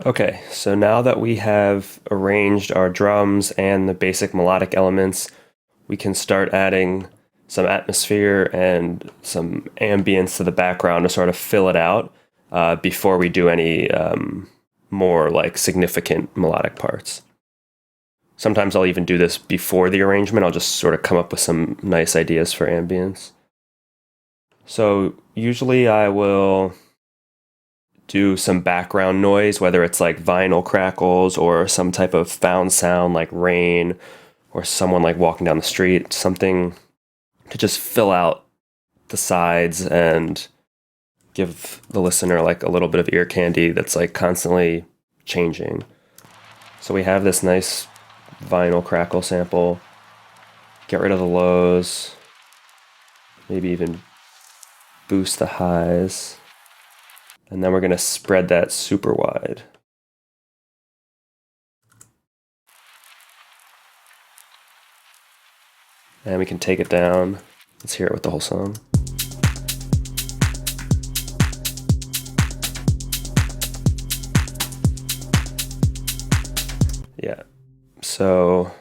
Okay, so now that we have arranged our drums and the basic melodic elements, we can start adding some atmosphere and some ambience to the background to sort of fill it out before we do any more like significant melodic parts. Sometimes I'll even do this before the arrangement. I'll just sort of come up with some nice ideas for ambience. So usually I will do some background noise, whether it's like vinyl crackles or some type of found sound like rain or someone like walking down the street, something to just fill out the sides and give the listener like a little bit of ear candy that's like constantly changing. So we have this nice vinyl crackle sample. Get rid of the lows, maybe even boost the highs. And then we're going to spread that super wide. And we can take it down. Let's hear it with the whole song. Yeah. So,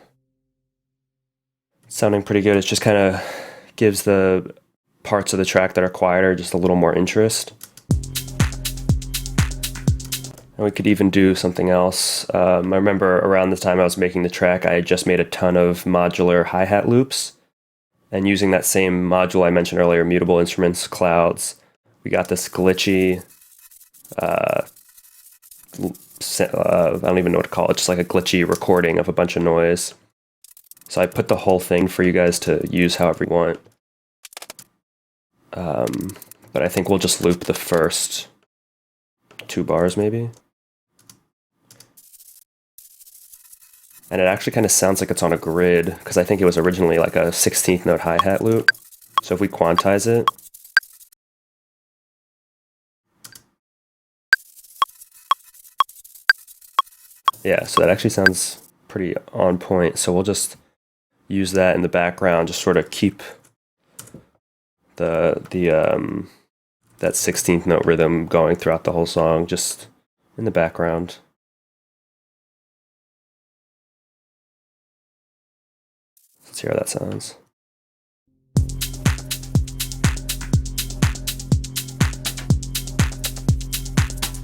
sounding pretty good. It just kind of gives the parts of the track that are quieter just a little more interest. And we could even do something else. I remember around the time I was making the track, I had just made a ton of modular hi-hat loops. And using that same module I mentioned earlier, Mutable Instruments, Clouds, we got this glitchy, I don't even know what to call it, just like a glitchy recording of a bunch of noise. So I put the whole thing for you guys to use however you want. But I think we'll just loop the first 2 bars maybe. And it actually kind of sounds like it's on a grid, because I think it was originally like a 16th note hi-hat loop. So if we quantize it, yeah, so that actually sounds pretty on point. So we'll just use that in the background, just sort of keep that 16th note rhythm going throughout the whole song, just in the background. Let's hear how that sounds.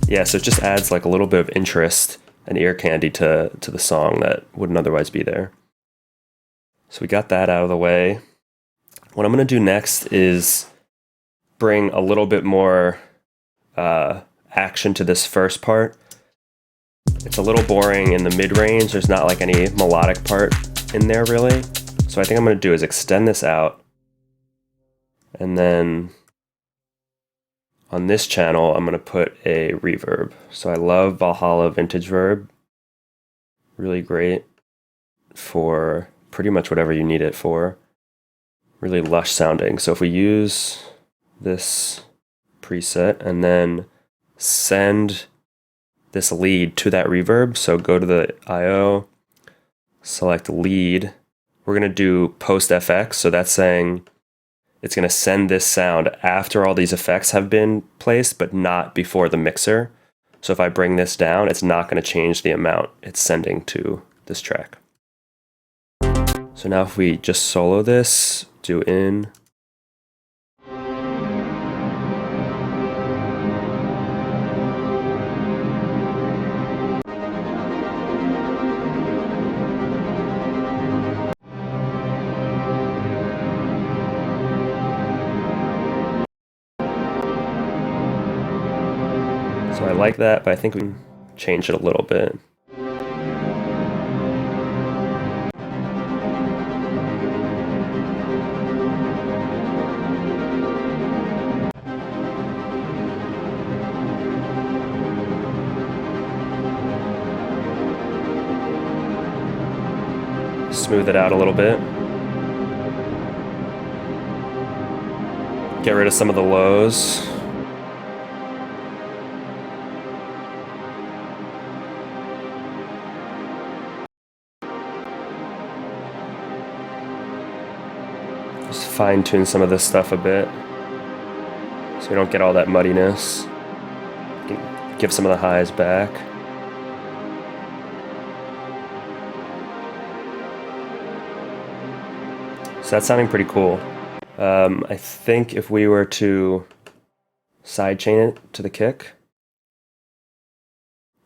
Yeah, so it just adds like a little bit of interest and ear candy to the song that wouldn't otherwise be there. So we got that out of the way. What I'm going to do next is bring a little bit more action to this first part. It's a little boring in the mid-range. There's not like any melodic part in there really. So I think I'm going to do is extend this out, and then on this channel I'm going to put a reverb. So I love Valhalla Vintage Verb. Really great for pretty much whatever you need it for. Really lush sounding. So if we use this preset and then send this lead to that reverb, so go to the IO, select lead. We're going to do post FX, so that's saying it's going to send this sound after all these effects have been placed, but not before the mixer. So if I bring this down, it's not going to change the amount it's sending to this track. So now if we just solo this, do in. So I like that, but I think we can change it a little bit. Smooth it out a little bit. Get rid of some of the lows. Just fine tune some of this stuff a bit so we don't get all that muddiness. Give some of the highs back. So that's sounding pretty cool. I think if we were to sidechain it to the kick,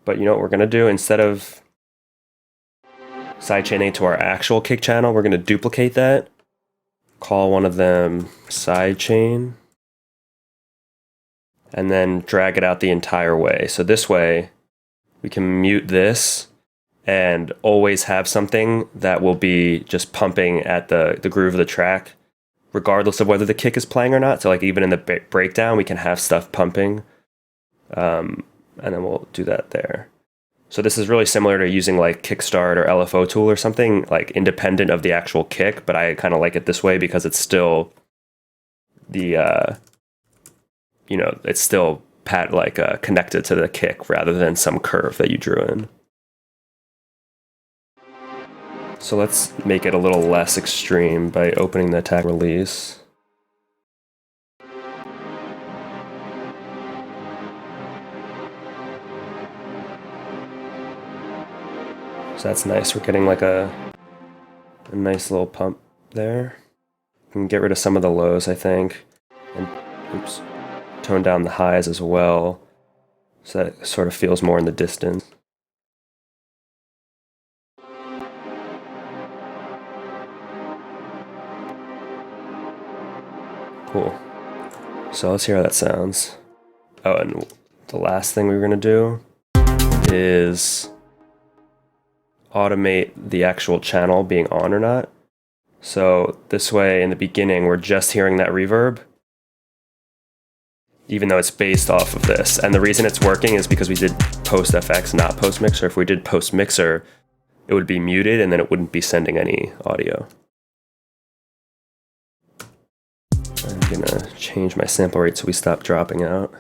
but you know what we're gonna do? Instead of sidechaining to our actual kick channel, we're gonna duplicate that, call one of them sidechain, and then drag it out the entire way. So this way, we can mute this and always have something that will be just pumping at the groove of the track, regardless of whether the kick is playing or not. So like even in the breakdown, we can have stuff pumping, and then we'll do that there. So this is really similar to using like Kickstart or LFO Tool or something like independent of the actual kick, but I kind of like it this way because it's still the, it's still connected to the kick rather than some curve that you drew in. So let's make it a little less extreme by opening the attack release. So that's nice. We're getting like a nice little pump there. We can get rid of some of the lows, I think, and tone down the highs as well, so that it sort of feels more in the distance. Cool. So let's hear how that sounds. Oh, and the last thing we were gonna do is automate the actual channel being on or not. So this way, in the beginning, we're just hearing that reverb, even though it's based off of this. And the reason it's working is because we did post FX, not post mixer. If we did post mixer, it would be muted and then it wouldn't be sending any audio. I'm gonna change my sample rate so we stop dropping out.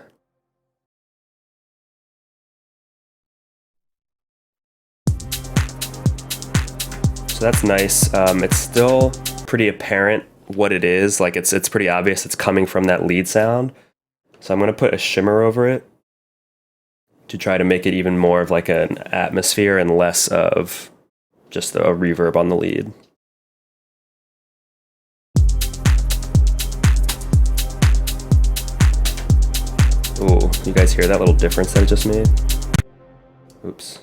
So that's nice. It's still pretty apparent what it is. Like it's pretty obvious it's coming from that lead sound. So I'm gonna put a shimmer over it to try to make it even more of like an atmosphere and less of just a reverb on the lead. Ooh, you guys hear that little difference that I just made? Oops.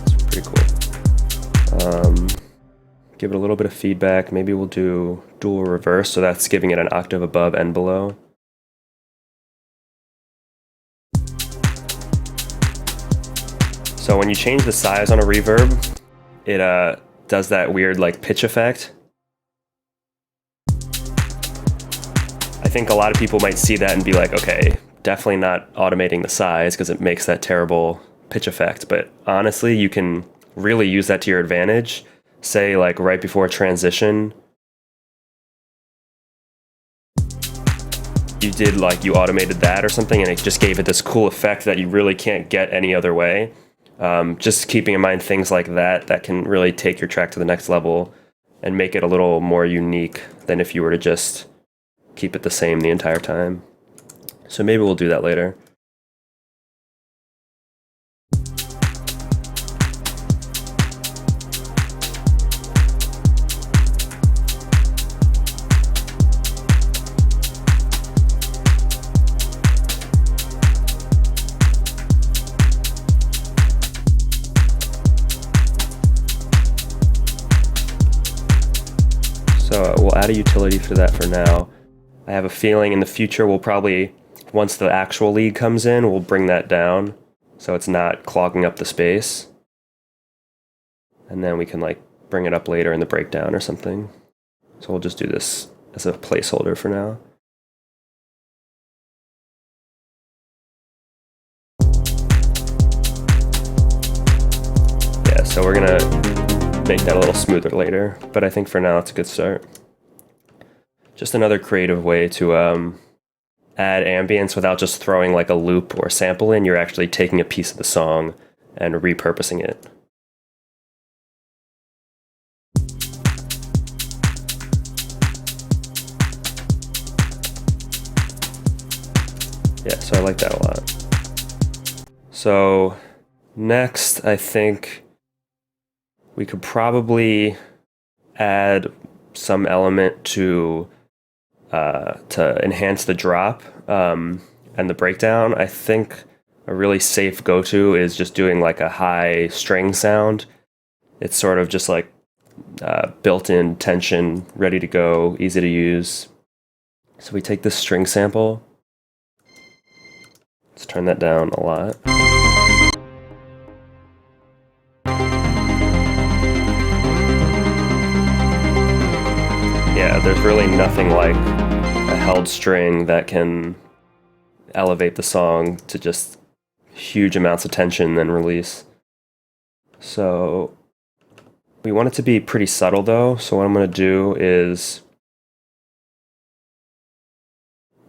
It's pretty cool. Give it a little bit of feedback. Maybe we'll do dual reverse, so that's giving it an octave above and below. So when you change the size on a reverb, it does that weird like pitch effect. I think a lot of people might see that and be like, okay, definitely not automating the size because it makes that terrible pitch effect. But honestly, you can really use that to your advantage. Say like right before a transition, you automated that or something and it just gave it this cool effect that you really can't get any other way. Just keeping in mind things like that can really take your track to the next level and make it a little more unique than if you were to just keep it the same the entire time. So maybe we'll do that later. So we'll add a utility for that for now. I have a feeling in the future we'll probably, once the actual lead comes in, we'll bring that down so it's not clogging up the space. And then we can like bring it up later in the breakdown or something. So we'll just do this as a placeholder for now. Yeah, so we're gonna make that a little smoother later, but I think for now it's a good start. Just another creative way to add ambience without just throwing like a loop or a sample in. You're actually taking a piece of the song and repurposing it. Yeah, so I like that a lot. So Next, I think we could probably add some element to enhance the drop and the breakdown. I think a really safe go-to is just doing like a high string sound. It's sort of just like built-in tension, ready to go, easy to use. So we take this string sample. Let's turn that down a lot. Yeah, there's really nothing like a held string that can elevate the song to just huge amounts of tension and then release. So we want it to be pretty subtle though, so what I'm going to do is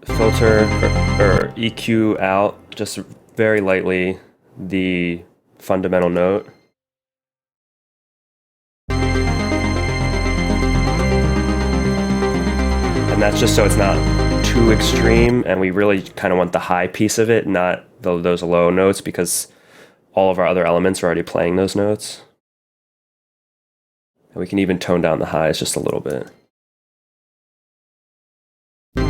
filter or EQ out just very lightly the fundamental note. And that's just so it's not too extreme, and we really kind of want the high piece of it, not those low notes, because all of our other elements are already playing those notes. And we can even tone down the highs just a little bit. That's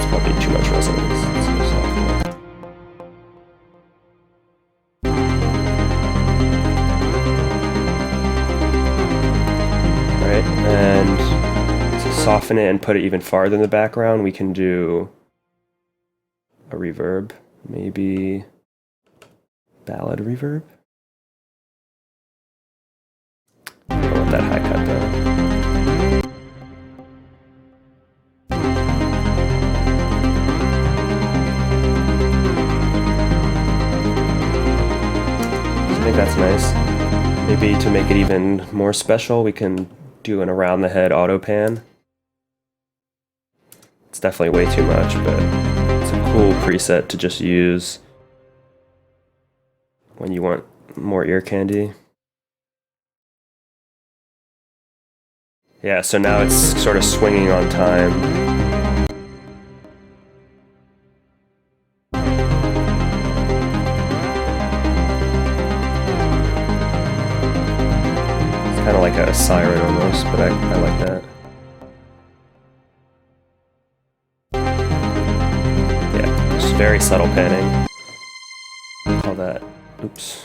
probably too much resonance. Let's go soft. Alright, and to soften it and put it even farther in the background, we can do a reverb, maybe ballad reverb. I don't want that high cut though. So I think that's nice. Maybe to make it even more special, we can do an around the head auto pan. It's definitely way too much, but it's a cool preset to just use when you want more ear candy. Yeah, so now it's sort of swinging on time. Kind of like a siren almost, but I like that. Yeah, just very subtle panning. Call that, oops.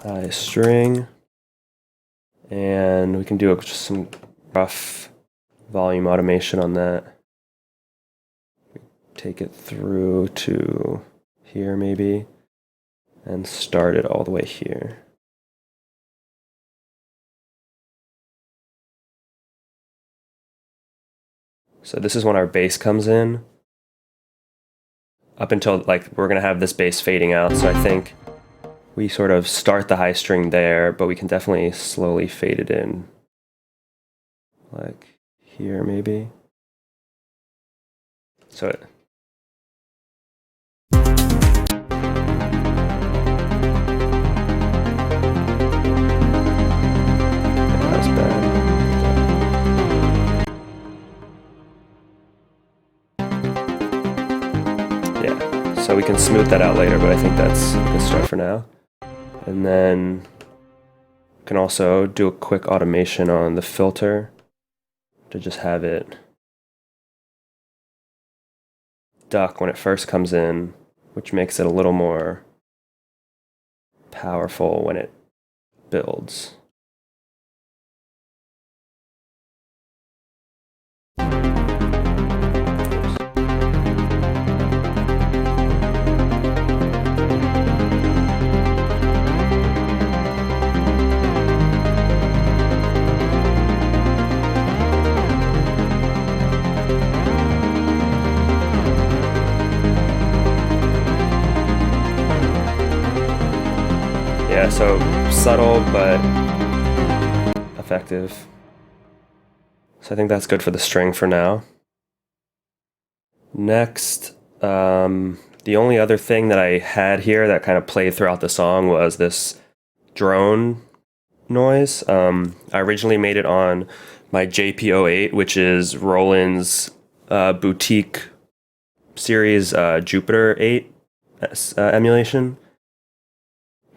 High string. And we can do just some rough volume automation on that. Take it through to here maybe, and start it all the way here. So this is when our bass comes in. Up until, like, we're gonna have this bass fading out, so I think we sort of start the high string there, but we can definitely slowly fade it in. Like here maybe. So it, that's bad. Yeah, so we can smooth that out later, but I think that's a good start for now. And then we can also do a quick automation on the filter to just have it duck when it first comes in, which makes it a little more powerful when it builds. Yeah, so subtle but effective. So I think that's good for the string for now. Next, the only other thing that I had here that kind of played throughout the song was this drone noise. I originally made it on my JP-08, which is Roland's boutique series Jupiter 8 emulation.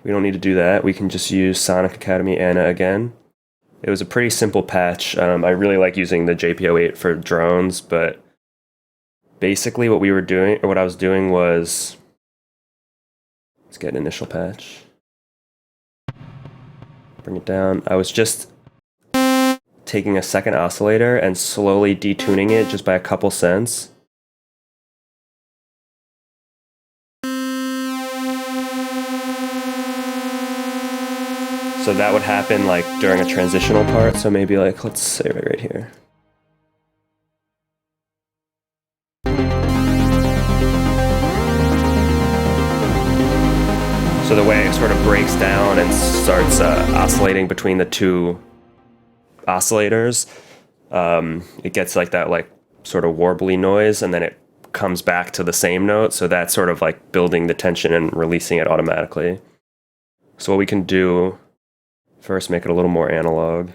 We don't need to do that. We can just use Sonic Academy Anna again. It was a pretty simple patch. I really like using the JP08 for drones, but basically what I was doing was, let's get an initial patch. Bring it down. I was just taking a second oscillator and slowly detuning it just by a couple cents. So that would happen like during a transitional part. So maybe like, let's say right here. So the way it sort of breaks down and starts oscillating between the two oscillators, it gets like that like sort of warbly noise, and then it comes back to the same note. So that's sort of like building the tension and releasing it automatically. So what we can do, first make it a little more analog.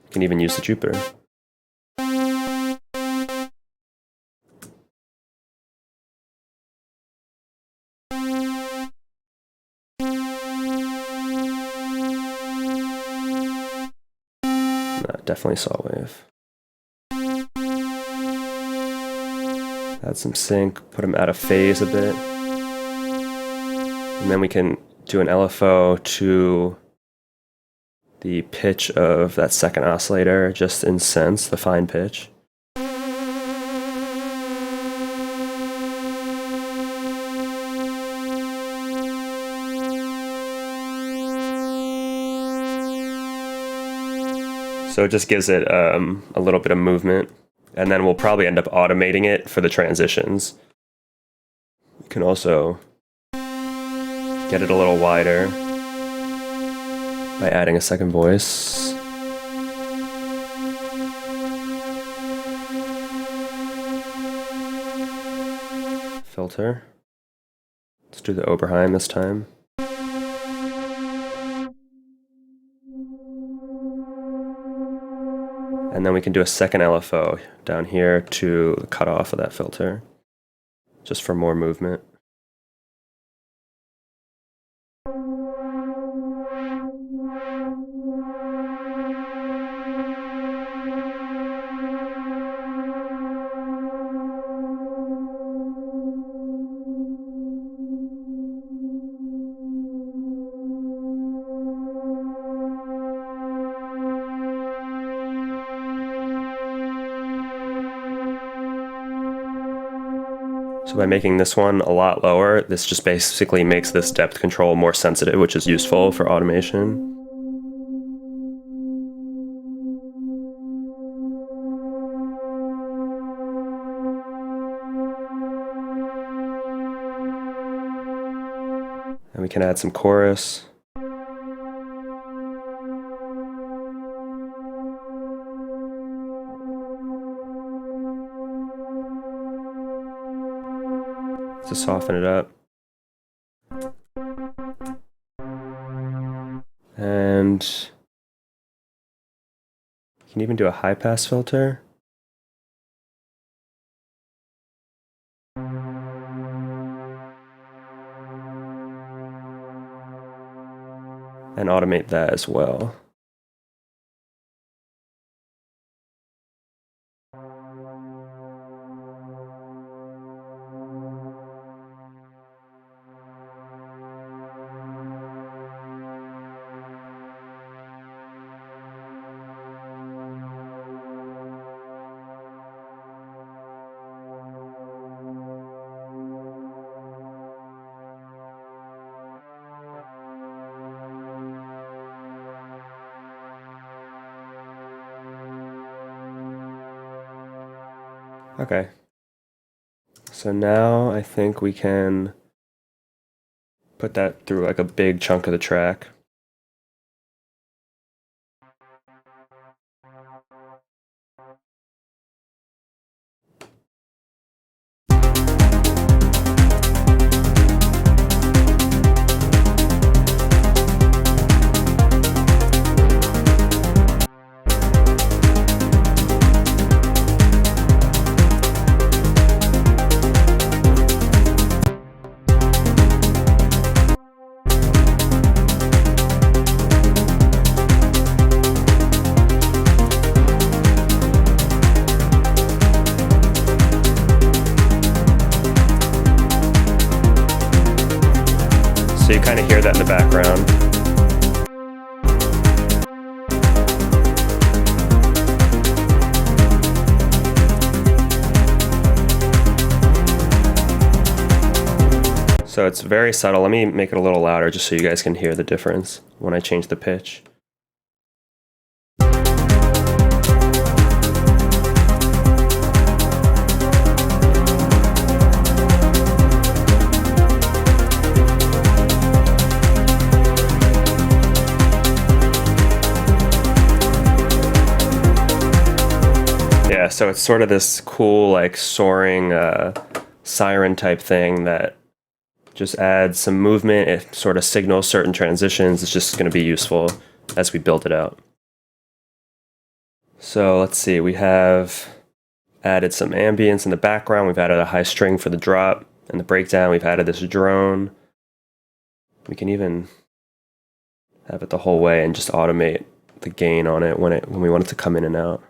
You can even use the Jupiter. Definitely saw wave. Add some sync, put them out of phase a bit. And then we can do an LFO to the pitch of that second oscillator, just in sense, the fine pitch. So it just gives it a little bit of movement, and then we'll probably end up automating it for the transitions. You can also get it a little wider by adding a second voice. Filter. Let's do the Oberheim this time. And then we can do a second LFO down here to the cutoff of that filter, just for more movement. So by making this one a lot lower, this just basically makes this depth control more sensitive, which is useful for automation. And we can add some chorus. To soften it up. And you can even do a high pass filter. And automate that as well. Okay, so now I think we can put that through like a big chunk of the track. So you kind of hear that in the background. So it's very subtle. Let me make it a little louder just so you guys can hear the difference when I change the pitch. Yeah, so it's sort of this cool, like soaring siren type thing that just adds some movement. It sort of signals certain transitions. It's just going to be useful as we build it out. So let's see, we have added some ambience in the background. We've added a high string for the drop and the breakdown. We've added this drone. We can even have it the whole way and just automate the gain on it when we want it to come in and out.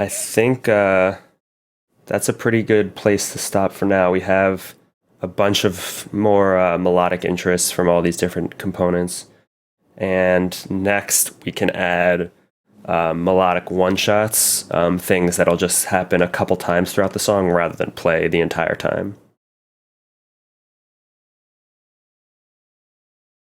I think that's a pretty good place to stop for now. We have a bunch of more melodic interests from all these different components. And next we can add melodic one-shots, things that'll just happen a couple times throughout the song rather than play the entire time.